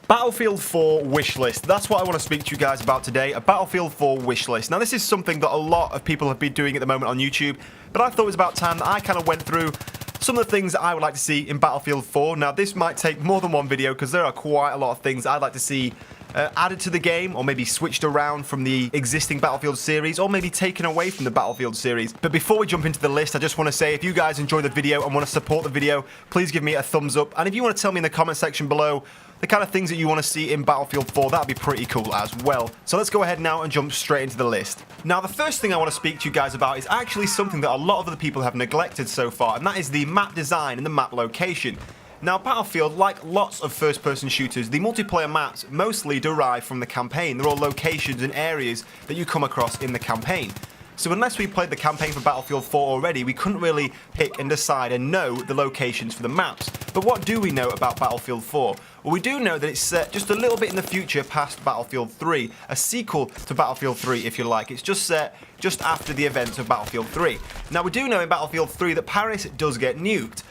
Battlefield 4 wishlist. That's what I want to speak to you guys about today, a Battlefield 4 wishlist. Now, this is something that a lot of people have been doing at the moment on YouTube, but I thought it was about time that I kind of went through some of the things that I would like to see in Battlefield 4. Now, this might take more than one video because there are quite a lot of things I'd like to see added to the game, or maybe switched around from the existing Battlefield series, or maybe taken away from the Battlefield series. But before we jump into the list, I just want to say, if you guys enjoy the video and want to support the video, please give me a thumbs up. And if you want to tell me in the comment section below the kind of things that you want to see in Battlefield 4, that'd be pretty cool as well. So let's go ahead now and jump straight into the list. Now, the first thing I want to speak to you guys about is actually something that a lot of other people have neglected so far, and that is the map design and the map location. Now, Battlefield, like lots of first-person shooters, the multiplayer maps mostly derive from the campaign. They're all locations and areas that you come across in the campaign. So unless we played the campaign for Battlefield 4 already, we couldn't really pick and decide and know the locations for the maps. But what do we know about Battlefield 4? Well, we do know that it's set just a little bit in the future past Battlefield 3, a sequel to Battlefield 3 if you like. It's just set just after the events of Battlefield 3. Now, we do know in Battlefield 3 that Paris does get nuked.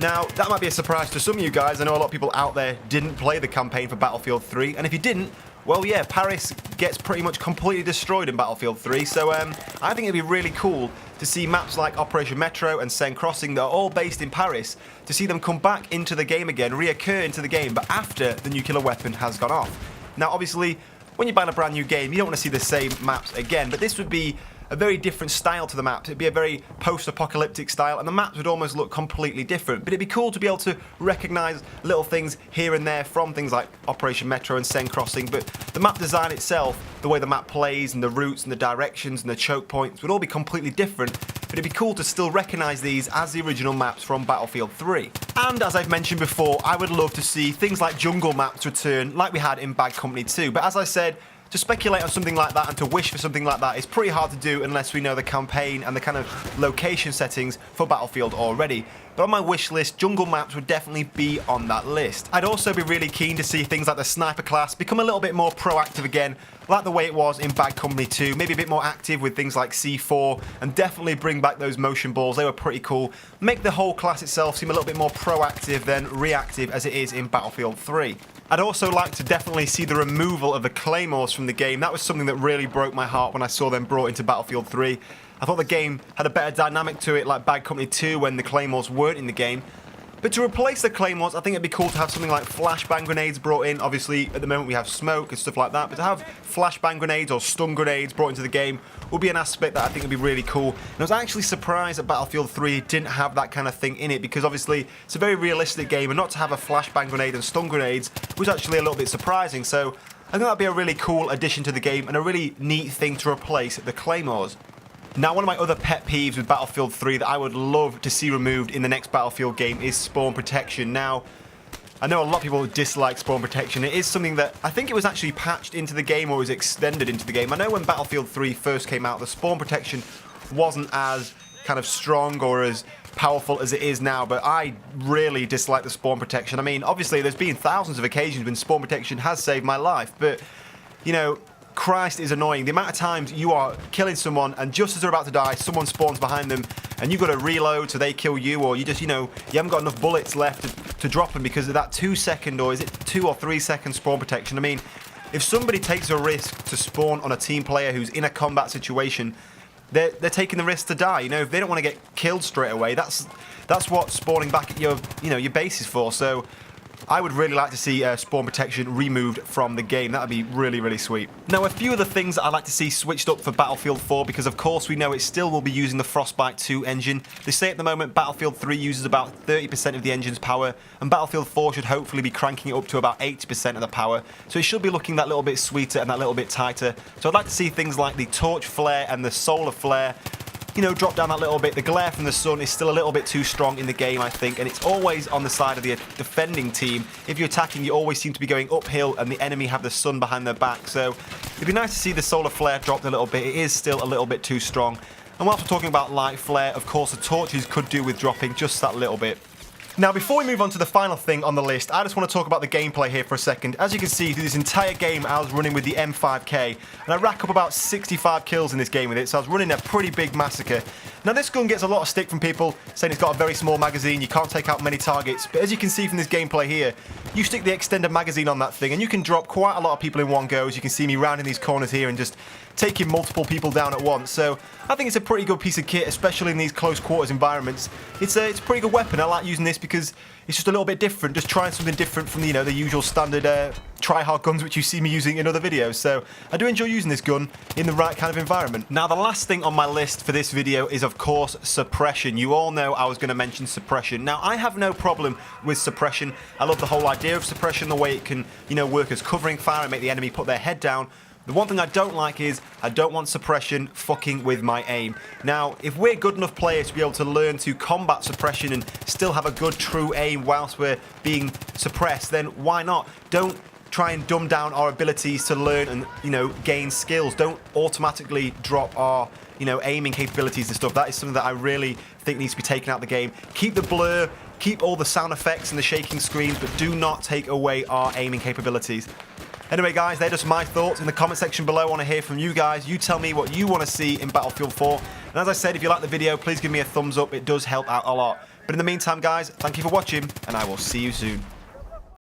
Now, that might be a surprise to some of you guys. I know a lot of people out there didn't play the campaign for Battlefield 3, and if you didn't, well, yeah, Paris gets pretty much completely destroyed in Battlefield 3, so I think it'd be really cool to see maps like Operation Metro and Seine Crossing that are all based in Paris, to see them come back into the game again, reoccur into the game, but after the nuclear weapon has gone off. Now, obviously, when you're buying a brand new game, you don't want to see the same maps again, but this would be a very different style to the maps. It'd be a very post-apocalyptic style, and the maps would almost look completely different. But it'd be cool to be able to recognise little things here and there from things like Operation Metro and Seine Crossing. But the map design itself, the way the map plays and the routes and the directions and the choke points would all be completely different. But it'd be cool to still recognise these as the original maps from Battlefield 3. And as I've mentioned before, I would love to see things like jungle maps return like we had in Bad Company 2. But as I said, to speculate on something like that and to wish for something like that is pretty hard to do unless we know the campaign and the kind of location settings for Battlefield already. But on my wish list, jungle maps would definitely be on that list. I'd also be really keen to see things like the sniper class become a little bit more proactive again, like the way it was in Bad Company 2, maybe a bit more active with things like C4, and definitely bring back those motion balls. They were pretty cool. Make the whole class itself seem a little bit more proactive than reactive as it is in Battlefield 3. I'd also like to definitely see the removal of the claymores from the game. That was something that really broke my heart when I saw them brought into Battlefield 3. I thought the game had a better dynamic to it like Bad Company 2 when the claymores weren't in the game. But to replace the claymores, I think it'd be cool to have something like flashbang grenades brought in. Obviously, at the moment we have smoke and stuff like that, but to have flashbang grenades or stun grenades brought into the game would be an aspect that I think would be really cool. And I was actually surprised that Battlefield 3 didn't have that kind of thing in it, because obviously it's a very realistic game, and not to have a flashbang grenade and stun grenades was actually a little bit surprising. So I think that'd be a really cool addition to the game and a really neat thing to replace the claymores. Now, one of my other pet peeves with Battlefield 3 that I would love to see removed in the next Battlefield game is spawn protection. Now, I know a lot of people dislike spawn protection. It is something that I think it was actually patched into the game or was extended into the game. I know when Battlefield 3 first came out, the spawn protection wasn't as kind of strong or as powerful as it is now, but I really dislike the spawn protection. I mean, obviously, there's been thousands of occasions when spawn protection has saved my life, but, you know, Christ is annoying. The amount of times you are killing someone and just as they're about to die, someone spawns behind them and you've got to reload so they kill you, or you just, you know, you haven't got enough bullets left to drop them because of that 2-second, or is it 2 or 3 second spawn protection. I mean, if somebody takes a risk to spawn on a team player who's in a combat situation, they're taking the risk to die. You know, if they don't want to get killed straight away, that's what spawning back at your, you know, your base is for. So I would really like to see spawn protection removed from the game. That would be really, really sweet. Now, a few of the things that I'd like to see switched up for Battlefield 4, because of course we know it still will be using the Frostbite 2 engine. They say at the moment Battlefield 3 uses about 30% of the engine's power, and Battlefield 4 should hopefully be cranking it up to about 80% of the power. So it should be looking that little bit sweeter and that little bit tighter. So I'd like to see things like the torch flare and the solar flare, you know, drop down that little bit. The glare from the sun is still a little bit too strong in the game, I think, and it's always on the side of the defending team. If you're attacking, you always seem to be going uphill and the enemy have the sun behind their back. So it'd be nice to see the solar flare dropped a little bit. It is still a little bit too strong. And whilst we're talking about light flare, of course, the torches could do with dropping just that little bit. Now, before we move on to the final thing on the list, I just want to talk about the gameplay here for a second. As you can see, through this entire game, I was running with the M5K, and I rack up about 65 kills in this game with it, so I was running a pretty big Massacre. Now this gun gets a lot of stick from people saying it's got a very small magazine, you can't take out many targets, but as you can see from this gameplay here, you stick the extended magazine on that thing and you can drop quite a lot of people in one go. As you can see me rounding these corners here and just taking multiple people down at once. So I think it's a pretty good piece of kit, especially in these close quarters environments. It's a pretty good weapon. I like using this because it's just a little bit different, just trying something different from the usual standard try-hard guns which you see me using in other videos. So I do enjoy using this gun in the right kind of environment. Now the last thing on my list for this video is of course suppression. You all know I was going to mention suppression. Now I have no problem with suppression. I love the whole idea of suppression, the way it can work as covering fire and make the enemy put their head down. The one thing I don't like is I don't want suppression fucking with my aim. Now, if we're good enough players to be able to learn to combat suppression and still have a good true aim whilst we're being suppressed, then why not? Don't try and dumb down our abilities to learn and gain skills. Don't automatically drop our aiming capabilities and stuff. That is something that I really think needs to be taken out of the game. Keep the blur, keep all the sound effects and the shaking screens, but do not take away our aiming capabilities. Anyway guys, they're just my thoughts. In the comment section below, I want to hear from you guys. You tell me what you want to see in Battlefield 4. And as I said, if you like the video, please give me a thumbs up. It does help out a lot. But in the meantime guys, thank you for watching and I will see you soon.